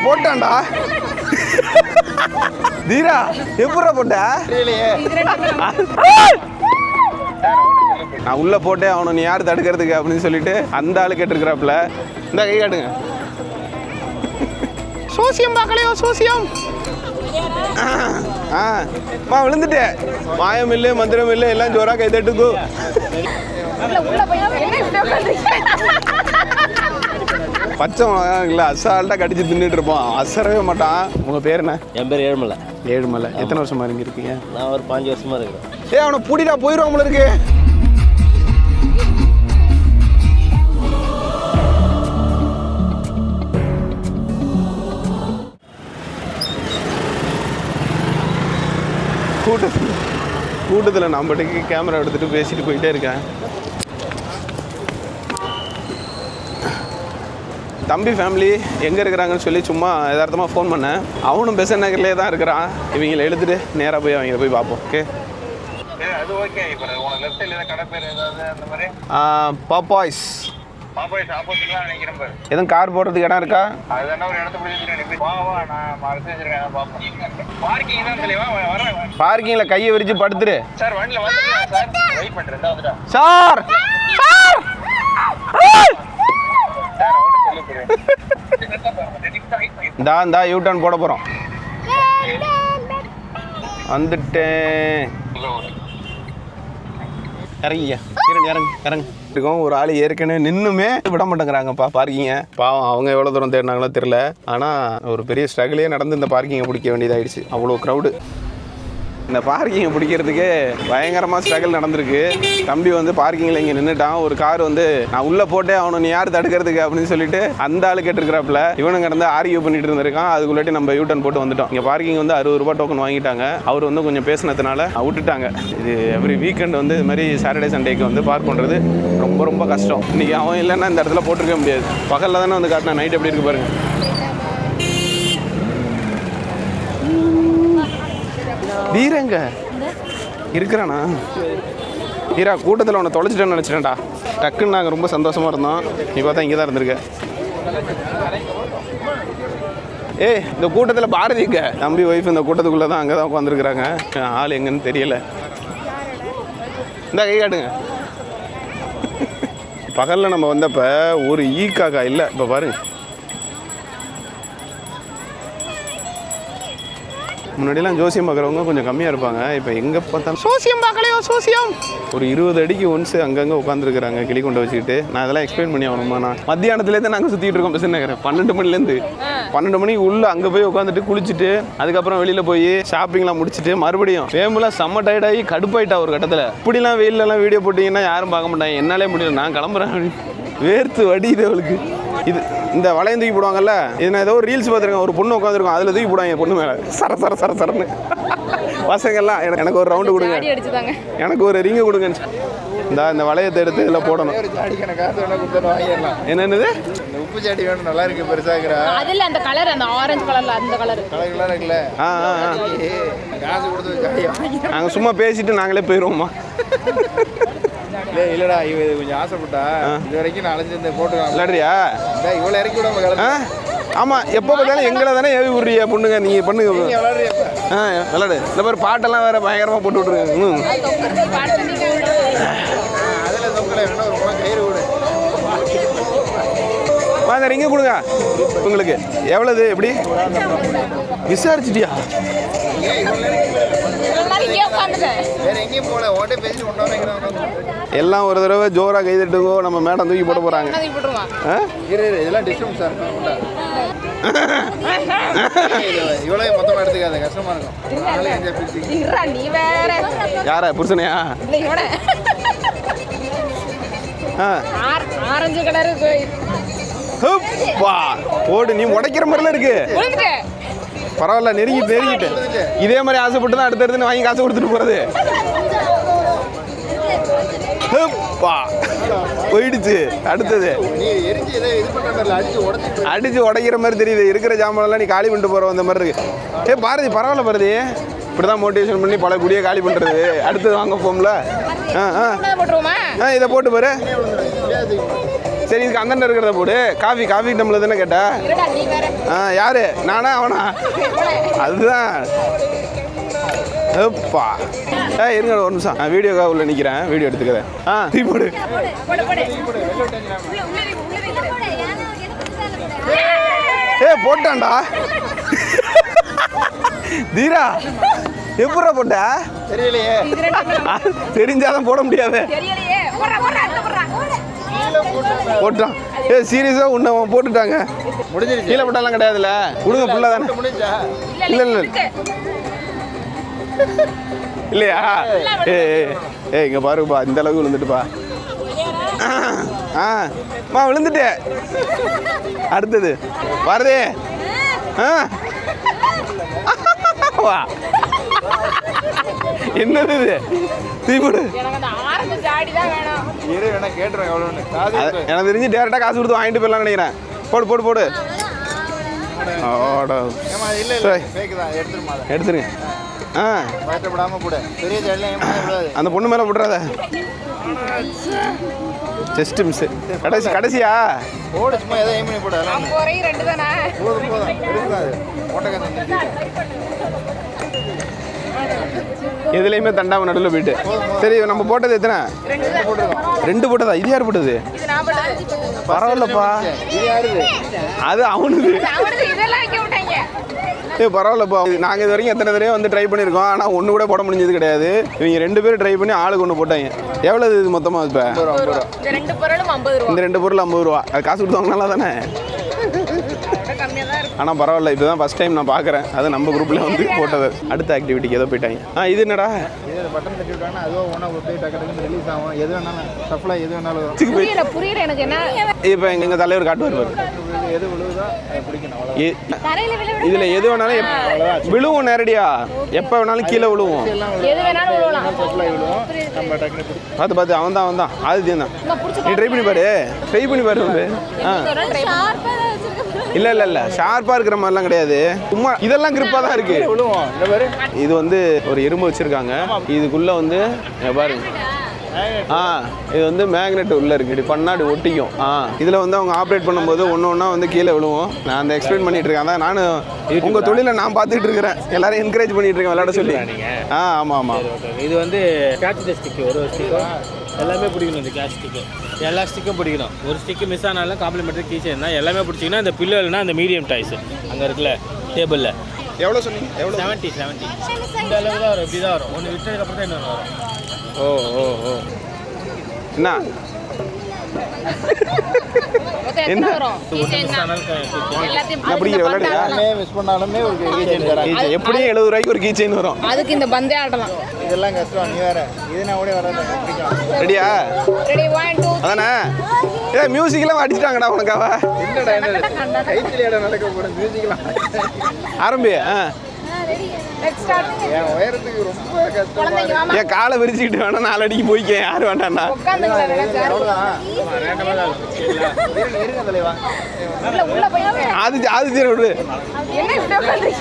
போட்டான்டா. தீரா எப்படா போட்ட? நான் உள்ள போட்டே அவனை நீ யார் தடுக்கிறதுக்கு அப்படின்னு சொல்லிட்டு அந்த ஆளு கேட்டுருக்கிறாப்புல. இந்த கை காட்டுங்க. சோசியம் பார்க்கலையோ சோசியம். விழுந்துட்டேன். மாயம் இல்லை மந்திரம் இல்லை எல்லாம் ஜோரா கை தட்டுக்கு. பச்சை மிளகா இல்லை அசால்ட்டாக கடிச்சு தின்னுட்டு இருப்போம். அசரவே மாட்டான். உங்கள் பேர் என்ன? என் பேர் ஏழுமலை. ஏழுமலை. எத்தனை வருஷமா இங்கே இருக்கீங்க? நான் ஒரு 5 வருஷமா இருக்கிறேன். அவனை பூடிடா போயிடுவான் போல இருக்கு. கூட்டத்தில் நான் பாட்டுக்கு கேமரா எடுத்துகிட்டு பேசிட்டு போயிட்டே இருக்கேன். தம்பி ஃபேமிலி எங்கே இருக்கிறாங்கன்னு சொல்லி சும்மா யதார்த்தமாக ஃபோன் பண்ணேன். அவனும் பெசன் நகர்லேயே தான் இருக்கிறான். இவங்களை எழுத்துட்டு நேராக போய் அவங்கள போய் பார்ப்போம். Okay Popeyes. எதுவும் கார் போடுறதுக்கு இடம் இருக்கா? பார்க்கிங்ல கையை விரிச்சு படுத்துரு சார். இந்தா யூ-டர்ன் போட போறோம். வந்துட்டேன். இறங்கியா இறங்கு. ஒரு ஆள் ஏற்கனவே நின்றுமே விட மாட்டேங்கிறாங்கப்பா பார்க்கிங்க. பாவம் அவங்க எவ்வளோ தூரம் தேடினாங்களோ தெரியல. ஆனால் ஒரு பெரிய ஸ்ட்ரகிளே நடந்து இந்த பார்க்கிங்கை பிடிக்க வேண்டியதாகிடுச்சு. அவ்வளோ க்ரௌடு. இந்த பார்க்கிங்கை பிடிக்கிறதுக்கே பயங்கரமாக ஸ்ட்ரகிள் நடந்திருக்கு. தம்பி வந்து பார்க்கிங்கில் இங்கே நின்றுட்டான். ஒரு கார் வந்து நான் உள்ளே போட்டே அவனை நீ யார் தடுக்கிறதுக்கு அப்படின்னு சொல்லிட்டு அந்த ஆள் கேட்டுருக்கிறாப்புல. இவனும் கடந்து ஆர்கியூ பண்ணிட்டு இருந்திருக்கான். அதுக்குள்ளாட்டி நம்ம யூ-டர்ன் போட்டு வந்துட்டோம். இங்கே பார்க்கிங் வந்து 60 ரூபா டோக்கன் வாங்கிட்டாங்க. அவர் வந்து கொஞ்சம் பேசினதுனால விட்டுட்டாங்க. இது எவ்ரி வீக்கெண்ட் வந்து இது மாதிரி சாட்டர்டே சண்டேக்கு வந்து பார்க் பண்ணுறது ரொம்ப ரொம்ப கஷ்டம். இன்றைக்கி அவன் இல்லைன்னா இந்த இடத்துல போட்டிருக்க முடியாது. பகலில் தானே வந்து காட்டினா நைட் எப்படி இருக்கு பாருங்க. வீரங்க இருக்கிறானா? வீரா கூட்டத்தில் உன்னை தொலைச்சிட்டேன்னு நினச்சிட்டேன்டா. டக்குன்னு நாங்கள் ரொம்ப சந்தோஷமாக இருந்தோம். நீ பார்த்தா இங்கே தான் இருந்திருக்க. இந்த கூட்டத்தில் பாரதிங்க தம்பி ஒய்ஃப் இந்த கூட்டத்துக்குள்ளே தான் அங்கே தான் உட்காந்துருக்குறாங்க. ஆள் எங்கன்னு தெரியல. இந்த கை காட்டுங்க. பகலில் நம்ம வந்தப்போ ஒரு ஈக்காக்கா இல்லை. இப்போ பாருங்க. முன்னாடிலாம் ஜோசியம் பார்க்குறவங்க கொஞ்சம் கம்மியாக இருப்பாங்க. இப்போ எங்கே பார்த்தாலும் சோசியம் பார்க்கலையோ சோசியம். ஒரு 20 அடிக்கு ஒன்ஸ் அங்கங்கே உட்காந்துருக்குறாங்க கிளி கொண்டு வச்சுக்கிட்டு. நான் அதெல்லாம் எக்ஸ்பிளைன் பண்ணி ஆகணுமா? நான் மத்தியானத்துலேருந்து நாங்கள் சுற்றிட்டு இருக்கோம் பெசன் நகர். 12 மணிலேருந்து 12 மணிக்கு உள்ளே அங்கே போய் உட்காந்துட்டு குளிச்சுட்டு அதுக்கப்புறம் வெளியில் போய் ஷாப்பிங்லாம் முடிச்சுட்டு மறுபடியும் வேம்புலாம் செம்ம டயர்டாகி கடுப்பாயிட்டா ஒரு கட்டத்தில். இப்படிலாம் வெயிலெலாம் வீடியோ போட்டிங்கன்னா யாரும் பார்க்க மாட்டாங்க. என்னாலே முடியல, நான் கிளம்புறேன். வேர்த்து வடியுது அவளுக்கு. இது இந்த வளையம் தூக்கி போடுவாங்கல்ல, இது நான் ஏதோ ஒரு ரீல்ஸ் பார்த்துருக்கேன். ஒரு பொண்ணு உட்காந்துருக்கோம், அதில் தூக்கி போடுவாங்க பொண்ணு மேலே சர சர சர சரன்னு. பசங்கள்லாம் எனக்கு ஒரு ரவுண்டு கொடுங்க, எனக்கு ஒரு ரிங்கு கொடுங்க. இந்த வளையத்தை எடுத்து இதில் போடணும். என்னது உப்பு சாடி வேணும், நல்லா இருக்கு பெருசாகிறா. அதுல அந்த கலர், அந்த ஆரஞ்சு கலர்ல அந்த கலர் இருக்குல்ல. காசு கொடுத்து நாங்கள் சும்மா பேசிட்டு நாங்களே போயிடுவோம்மா. இல்லடா இவ கொஞ்சம் ஆசைப்பட்டா இது வரைக்கும் நான் அலைஞ்சிருந்த போட்டுக்கலாம். விளையாடுறியா? இவ்வளோ இறக்கி விடாம. ஆமாம், எப்போ பார்த்தாலும் எங்களை தானே ஏவி விடுறிய பொண்ணுங்க. நீங்கள் பண்ணுங்க, விளையாடு. இந்த மாதிரி பாட்டெல்லாம் வேற பயங்கரமாக போட்டு விட்ருங்க. அதில் தொங்கலை வேணா ஒரு குளம் கயிறு விடு. வாங்க ரிங்க கொடுங்க. உங்களுக்கு எவ்வளவு எப்படி விசாரிச்சிட்டியா? எல்லாம் ஒரு தடவை ஜோரா கை தட்டுங்கோ. நம்ம மேடம் தூக்கி போட போறாங்க. இதெல்லாம் டிஸ்டன்ஸ் சார். இவ்வளவு மொத்தமா எடுத்துக்காத, கஷ்டமா இருக்கும். யாரா புருஷனையா? ஆரஞ்சு கலர் போடு. நீ உடைக்கிற மாதிரிலாம் இருக்கு. பரவாயில்ல, நெருங்கிட்டு இதே மாதிரி ஆசைப்பட்டு தான் அடுத்தடுத்து வாங்கி காசு கொடுத்துட்டு போறது. போயிடுச்சு. அடுத்தது அடிச்சு உடைக்கிற மாதிரி தெரியுது. இருக்கிற ஜாமான்லாம் நீ காலி பண்ணிட்டு போற அந்த மாதிரி இருக்கு. பாரதி பரவாயில்ல பாரதி, இப்படிதான் மோட்டிவேஷன் பண்ணி பல குடியை காலி பண்றது. அடுத்தது வாங்க போம்ல. இதை போட்டு பாரு. சரி இதுக்கு அந்தண்ட இருக்கிறத போடு. காஃபி டம்ளர் தானே கேட்டா? யாரு நானா அவனா? அதுதான். எப்பா இருங்க ஒரு நிமிஷம், நான் வீடியோக்காக உள்ள நிற்கிறேன், வீடியோ எடுத்துக்கிறேன். டீ போடு. போட்டான்டா தீரா. எப்படா போட்ட? தெரியலையே. தெரிஞ்சாதான் போட முடியாது. போட்டான். சீரியஸா உன்னை போட்டுட்டாங்க. முடிஞ்சிருச்சு. கீழே போட்டாலாம் கிடையாதுல்ல. விடுங்க புள்ள தானே. முடிஞ்சா இல்ல இல்லையா? இங்க பாருப்பா, இந்த அளவுக்கு விழுந்துட்டுப்பா. விழுந்துட்டே. அடுத்தது வருதே. வா என்னது இது? தீபடு. எனக்கு தெரிஞ்சு டேரக்டா காசு கொடுத்து வாங்கிட்டு போயிடலாம் நினைக்கிறேன். போடு போடு போடு. எடுத்துருங்க. அந்த பொண்ணு மேல போட்டுறாத. Just miss. கடைசியா போடு. சும்மா ஏதோ எய்ம் பண்ணி போடு. போதும் எதுலையுமே தண்டாம நடுவில் போயிட்டு. சரி நம்ம போட்டது எத்தனை? 2 போட்டதா? இது யார் போட்டது? பரவாயில்லப்பா. அது அவனுக்கு. பரவாயில்லப்பா. நாங்கள் இது வரைக்கும் எத்தனை தடவை வந்து ட்ரை பண்ணியிருக்கோம், ஆனால் ஒன்று கூட போட முடிஞ்சது கிடையாது. இவங்க 2 பேரும் ட்ரை பண்ணி ஆளுக்கு ஒன்று போட்டாங்க. எவ்வளவு இது மொத்தமாக? இப்போ இந்த 2 பொருள் 50 ரூபா. அது காசு கொடுத்து வாங்கினால தானே. ஆனால் பரவாயில்ல, இப்போ தான் ஃபஸ்ட் டைம் நான் பார்க்குறேன். அது நம்ம குரூப்பில் வந்து போட்டது. அடுத்த ஆக்டிவிட்டிக்கு ஏதோ போயிட்டாங்க. இது என்னடா? பட்டன் தட்டி விட்டாங்கன்னா அதுவும் ஒன்றா போய் டக்கு ரிலீஸ் ஆகும். எது வேணாலும் சப்ளை எது வேணாலும். புரியல எனக்கு என்ன. இப்போ எங்கள் தலைவர் காட்டுவார். எது விழுவுதோ அதை பிடிக்கணும். இதில் எது வேணாலும் விழுவும். நேரடியா எப்போ வேணாலும் கீழே விழுவும். சப்ளை விழுவும். நம்ம டக்குனு பார்த்து அவன் தான் ஆதித்யம் தான். நீ ட்ரை பண்ணி பாரு. இல்ல ஷார்ப்பா இருக்கிற மாதிரிலாம் கிடையாது. சும்மா இதெல்லாம் கிரிப்பா தான் இருக்கு. இது வந்து ஒரு இரும்பு வச்சிருக்காங்க. இதுக்குள்ள வந்து பாருங்க. இது வந்து மேக்னெட் உள்ள இருக்கு. இப்படி பண்ணாடி ஒட்டிக்கும். இதுல வந்து அவங்க ஆப்ரேட் பண்ணும்போது ஒன்னொன்னா வந்து கீழே விழுவும். நான் அந்த எக்ஸ்பிளைன் பண்ணிட்டு இருக்கேன். அதான் நானும் உங்க தொழிலை நான் பார்த்துட்டு இருக்கிறேன். எல்லாரும் என்கரேஜ் பண்ணிட்டு இருக்கேன் விளையாட சொல்லி. ஆமா. இது வந்து கேட்ச் த ஸ்டிக். ஒரு ஸ்டிக் எல்லாமே பிடிக்கணும். இந்த கேட்ச் ஸ்டிக்கு எல்லா ஸ்டிக்கும் பிடிக்கணும். ஒரு ஸ்டிக்கு மிஸ் ஆனாலும் காம்ப்ளிமெண்ட்ரி கீ செயின் தான். எல்லாமே பிடிச்சிங்கன்னா இந்த பில்லோ இல்லைனா அந்த மீடியம் டாய்ஸ் அங்கே இருக்குல்ல டேபிளில். எவ்வளோ சொன்னீங்க? எவ்வளோ? 70. இந்த அளவு தான் வரும். இப்படி தான் வரும். ஒன்று விட்டதுக்கப்புறம் தான் இன்னொன்று வரும். ஓ என்ன என்ன வரும்? மிஸ் பண்ணாலுமே ஒரு கீ செயின் தராங்க. எப்படியும் 70 ரூபாய்க்கு ஒரு கீ செயின் வரும். அதுக்கு இந்த பந்தே ஆடலாம். இதெல்லாம் கஷ்டம். நீ வேற இதுனா கூட வராது. ரெடியா? ரெடி 1 2 அதானே. மியூசிக்லாம் அடிச்சிட்டாங்கடா உனக்காவ. என்னடா கைத்தில இடம் நடக்க போற மியூசிக்லாம் ஆரம்பி. Let's start. என் உயரத்துக்கு ரொம்ப கஷ்டம். குழந்தைங்க வாமா. என் காலை விரிச்சிட்டு வேணா 4 அடிக்கு போய்க்க. யார் வேண்டாம்டா. உட்கார்ந்துங்களா நினைச்சா. அவ்வளவுதான். இருங்க தலைவா. உள்ள போய் ஆதித்யன் விடு. என்ன இப்படி உட்கார்ந்தீங்க?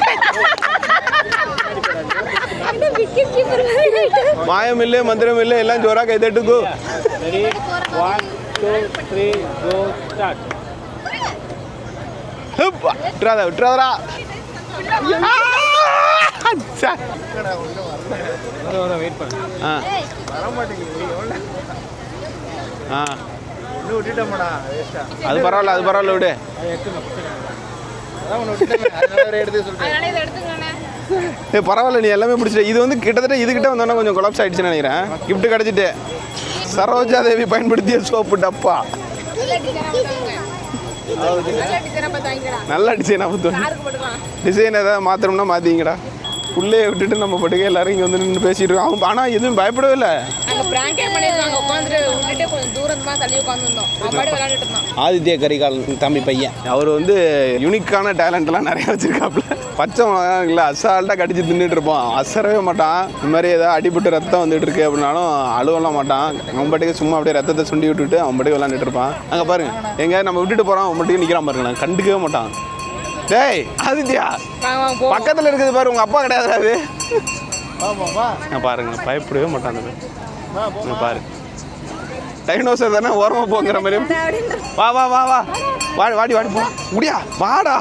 அந்த விக்கெட் கீப்பர் மாயம் இல்லை மந்திரம் இல்லை, எல்லாம் ஜோரா கை தட்டுக்கோ. Ready 1 2 3 go start. விட்டுறாதா. வெயிட் பண்ணு. வர மாட்டேங்குது. இன்னும் விட்டுட்டோம்டா. வேஸ்டா. அது பரவாயில்ல விடு. அதான் ஒன்று விட்டுட்டேன். அதனால எடுத்து சொல்லிட்டேன். அதனால இத எடுத்துங்கண்ணே. பரவாயில்ல, நீ எல்லாமே பிடிச்சிட்ட. இது வந்து கிட்டத்தட்ட இதுகிட்ட வந்தோன்னா கொஞ்சம் கொலாப்ஸ் ஆயிடுச்சுன்னு நினைக்கிறேன். கிஃப்ட் கிடச்சிட்டு சரோஜா தேவி பயன்படுத்திய சோப்பு டப்பா. நல்ல டிசைனாக பார்த்து டிசைன் ஏதாவது மாற்றணும்னா மாற்றிங்கடா. உள்ளே விட்டுட்டு நம்ம பட்டுக்க எல்லாரும் இங்கே வந்து நின்று பேசிட்டு இருக்கோம். அவங்க ஆனால் எதுவும் பயப்படவே இல்லை. ஆதித்ய கரிகால் தம்பி பையன் அவர் வந்து யூனிக்கான டேலண்ட்லாம் நிறைய வச்சிருக்காப்புல. பச்சை மிளகா இல்லை அசால்ட்டாக கடிச்சு தின்னுட்டு இருப்பான். அசரவே மாட்டான். இந்த மாதிரி ஏதாவது அடிபட்டு ரத்தம் வந்துட்டு இருக்கு அப்படின்னாலும் அழுவலாம் மாட்டான். அவன் பாட்டுக்கு சும்மா அப்படியே ரத்தத்தை சுண்டி விட்டுட்டு அவன் பாட்டுக்கு விளாண்டுட்டு இருப்பான். அங்கே பாருங்க, எங்கேயாவது நம்ம விட்டுட்டு போகிறான், அவன் மட்டும் நிற்கிறான் பாருங்க, கண்டுக்கவே மாட்டான். டேய் ஆதித்யா, பக்கத்தில் இருக்குது பாரு, உங்கள் அப்பா கிடையாது அது. பாருங்க பயப்படவே மாட்டான் அந்த பாரு. டைனோசர் தானே ஓரமாக போங்கிற மாதிரி வா வா வா வா வாடி வாடி வாடி போ முடியா வாடா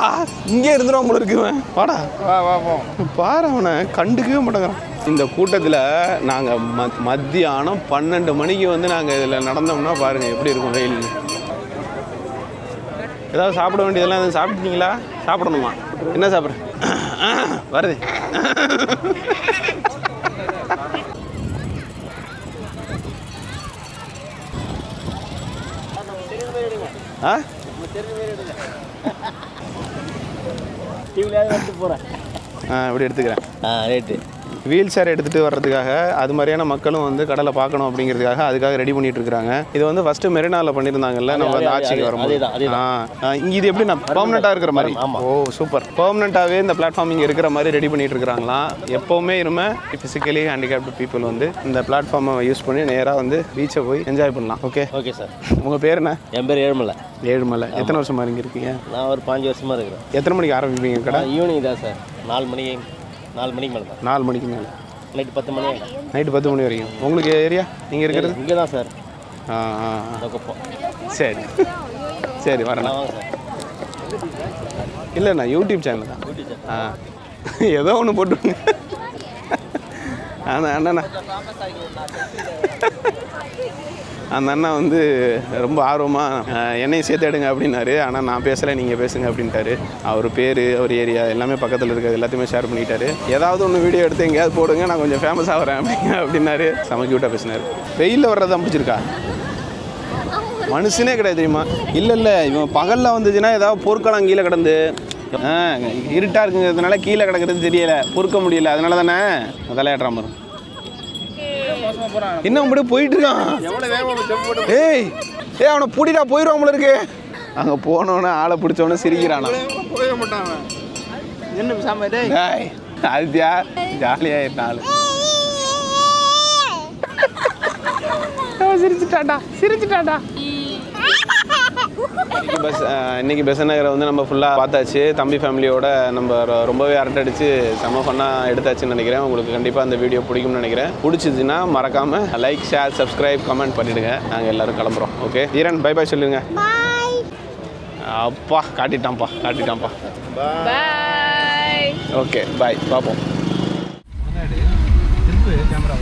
இங்கே இருந்துடும் போல இருக்குவேன் வாடா வா வா போ பாரு அவனை கண்டுக்கவே மாட்டேங்கிறான். இந்த கூட்டத்தில் நாங்கள் மத்தியானம் 12 மணிக்கு வந்து நாங்கள் இதில் நடந்தோம்னா பாருங்கள் எப்படி இருக்கும் வெயில். ஏதாவது சாப்பிட வேண்டியதெல்லாம் எதுவும் சாப்பிட்டீங்களா? சாப்பிடணுமா? என்ன சாப்பிட்றேன் வருது ஆ இப்படி எடுத்துக்கிறேன். ரைட்டு. வீல் சேர் எடுத்துகிட்டு வர்றதுக்காக அது மாதிரியான மக்களும் வந்து கடலை பார்க்கணும் அப்படிங்கிறதுக்காக அதுக்காக ரெடி பண்ணிட்டு இருக்காங்க. இது வந்து ஃபர்ஸ்ட் மெரினாவில் பண்ணியிருந்தாங்கல்ல நம்ம வந்து ஆட்சிக்கு வரும்போது. இங்கே இது எப்படி நான் பர்மனெண்ட்டாக இருக்கிற மாதிரி. ஓ சூப்பர். பர்மனெண்ட்டாகவே இந்த பிளாட்ஃபார்ம் இங்கே இருக்கிற மாதிரி ரெடி பண்ணிட்டு இருக்காங்களாம். எப்போவுமே இனிமே ஃபிசிக்கலி ஹேண்டிகேப்டு பீப்புள் வந்து இந்த பிளாட்ஃபார்மை யூஸ் பண்ணி நேராக வந்து பீச்சை போய் என்ஜாய் பண்ணலாம். Okay okay sir. உங்கள் பேர் என்ன? என் பேர் ஏழுமலை. ஏழுமலை. எத்தனை வருஷமாக இங்கே இருக்கீங்க? நான் ஒரு 5 வருஷமாக இருக்கிறேன். எத்தனை மணிக்கு ஆரம்பிப்பீங்க கடை? ஈவினிங் தான் சார். 4 மணிக்கு மேலே தான். 4 மணிக்கு மேலே. நைட்டு 10 மணி. நைட்டு 10 மணி வரைக்கும். உங்களுக்கு ஏரியா நீங்கள் இருக்கிறது? இங்கே தான் சார். சரி சரி வரேன். வாங்க சார். இல்லைண்ணா யூடியூப் சேனல் தான். ஏதோ ஒன்று போட்டுருங்க. அண்ணா அந்த அண்ணா வந்து ரொம்ப ஆர்வமாக என்னையும் சேர்த்து எடுங்க அப்படின்னாரு. ஆனால் நான் பேசலை, நீங்கள் பேசுங்க அப்படின்ட்டாரு. அவர் பேர், அவர் ஏரியா எல்லாமே பக்கத்தில் இருக்கிறது எல்லாத்தையுமே ஷேர் பண்ணிட்டாரு. ஏதாவது ஒன்று வீடியோ எடுத்து எங்கேயாவது போடுங்க, நான் கொஞ்சம் ஃபேமஸ் ஆகிறேன் அப்படின்னாரு. சமைக்க விட்டா பேசினார். வெயிலில் வர்றதான் பிடிச்சிருக்கா? மனுஷனே கிடையாது தெரியுமா? இல்லை இவன் பகலில் வந்துச்சுன்னா ஏதாவது பொருட்கலாம் கீழே கிடந்து இருட்டாக இருக்குங்கிறதுனால கீழே கிடக்கிறது தெரியலை, பொறுக்க முடியல, அதனால தானே விளையாடுற மாதிரி. இன்னும் அப்படி போயிட்டு இருக்கான். ஏய் அவனை பூட்டிட்டா போயிடுவான் போல இருக்கு. அங்கே போனோன்னு ஆளை பிடிச்சவொன்னே சிரிக்கிறானா? போக மாட்டான். என்ன சாமி அதுத்தியா ஜாலியாக ஆளு. சிரிச்சுட்டாடா. இன்னைக்கு பெசன்ட் நகரை வந்து நம்ம ஃபுல்லாக பார்த்தாச்சு. தம்பி ஃபேமிலியோட நம்ம ரொம்பவே அரட்டை அடித்து செம்ம ஃபன்னாக எடுத்தாச்சுன்னு நினைக்கிறேன். உங்களுக்கு கண்டிப்பாக அந்த வீடியோ பிடிக்கும்னு நினைக்கிறேன். பிடிச்சிதுன்னா மறக்காமல் லைக், ஷேர், சப்ஸ்கிரைப், கமெண்ட் பண்ணிவிடுங்க. நாங்கள் எல்லோரும் கிளம்புறோம். ஓகே ஈரன் பை பாய் சொல்லுங்க. அப்பா காட்டிட்டான்ப்பா. பாய். Okay bye. பார்ப்போம். கேமரா